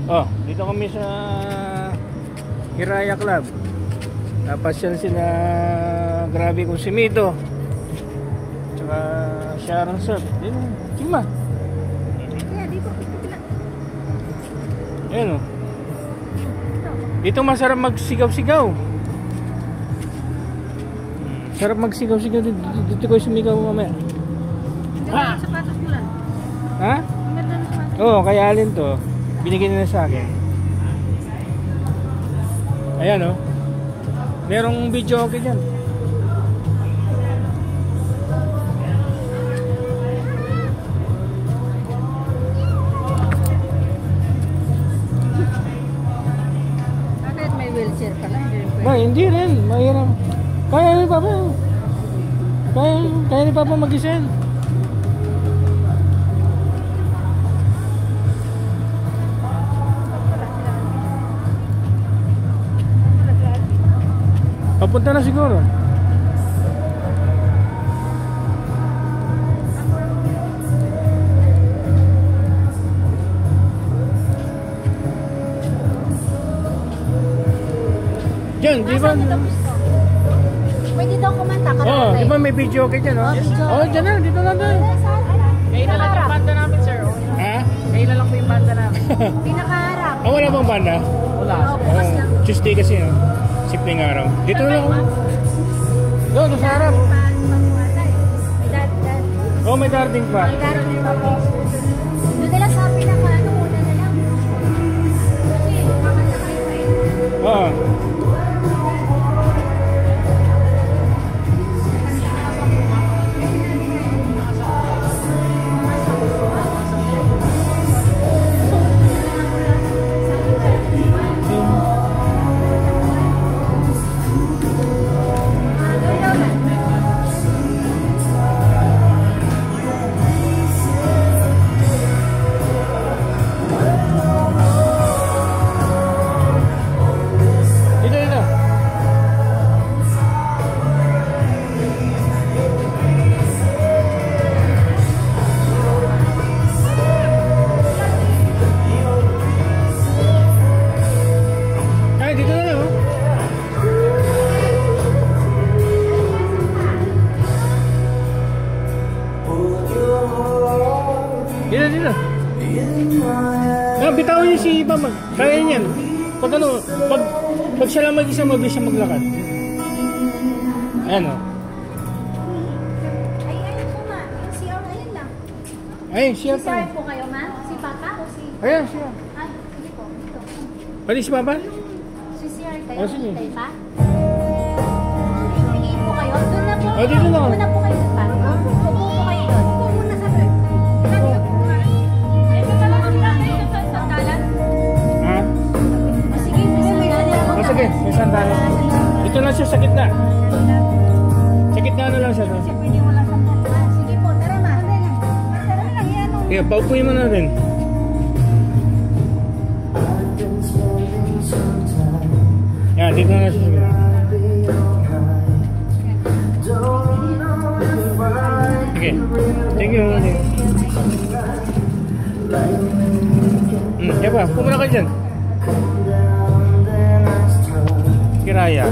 Oh, dito kami sa Hiraya Club. Napasyal sila, grabe kong si Mito. Tsaka Sharon Sir. Dito, Chima. Kaya dito. Ayan o. Dito masarap magsigaw-sigaw. Sarap magsigaw-sigaw dito. Dito ko sumigaw mamaya. Ha? Sapatos mo lang. Ha? Oo, kaya alin to. Binigyan nila sa akin. Ayan o. Merong video okay dyan. Bakit may wheelchair ka lang? Ba, hindi rin. Mahirap. Kaya ni Papa. Kaya ni Papa mag-isa. Papunta na siguro. Diyan, di ba? Pwede daw kumanta ka. Oo, di ba may video okay dyan, oh? Oo, dyan na, dito na tayo. Kayo na lang yung banda namin, sir. Ha? Kayo na lang po yung banda namin. Pinakaharap. Ah, wala bang banda? Wala. Bukas lang. Tuesday kasi, no? Simpleng araw. Dito na lang. Doon, sa harap. Oh, may darating pa. May darating pa po. Doon nila sa pinaka, una na lang. Kasi, makanta kayo pa eh. Oo. Dito. Bitawan niyo si Iba. Kaya niyan. Pag ano, pag siya lang mag-isa, mabilis siya maglakad. Ayan o. Ay, ayun po ma. Yung CR, ayun lang. Ay, siya pa. CR po kayo ma? Si Papa o si... Ayan, siya. Ah, hindi po. Dito. Pwede si Papa? Si CR kayo? Oh, sige. Hintay pa? Hingin po kayo? Doon na po. Oh, dito na. Doon na po kayo pa. Upo po kayo doon. Upo muna sa doon. Ha? Sige, may O sige, may sandalan. Ito lang siya sa gitna. Sa gitna na lang siya doon. Pwede wala sa doon. Sige po, tara ma. Tara lang yan. Kaya, paupuin mo na rin. Yan, dito na siya sa gitna. Okay. Thank you. Kaya ba, pumuna ka dyan. Hiraya.